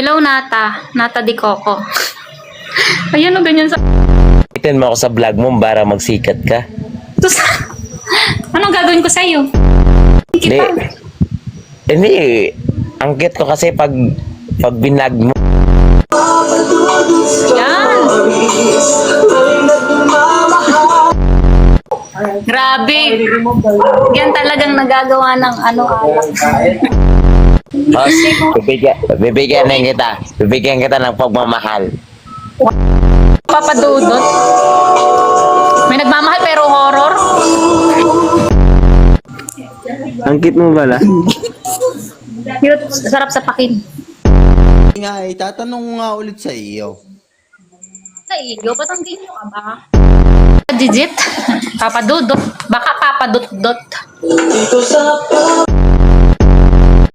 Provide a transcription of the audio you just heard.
Hello, Nata. Nata di Coco. Ayan o, ganyan sa... Itin mo ako sa vlog mo para magsikat ka. Sus, anong gagawin ko sa'yo? Hindi. Hindi. Ang cute ko kasi pag binag mo. Yan. Grabe. Yan talagang nagagawa ng ano. Boss, bibigyan na kita. Bibigyan kita ng pagmamahal. Papadudot. May nagmamahal pero horror. Ang cute mo pala. Cute. Sarap sa pakin. Nga, itatanong ko nga ulit sa iyo. Sa iyo, ba't ang ganyo ka ba? Digit. Papadudot. Baka papadudot.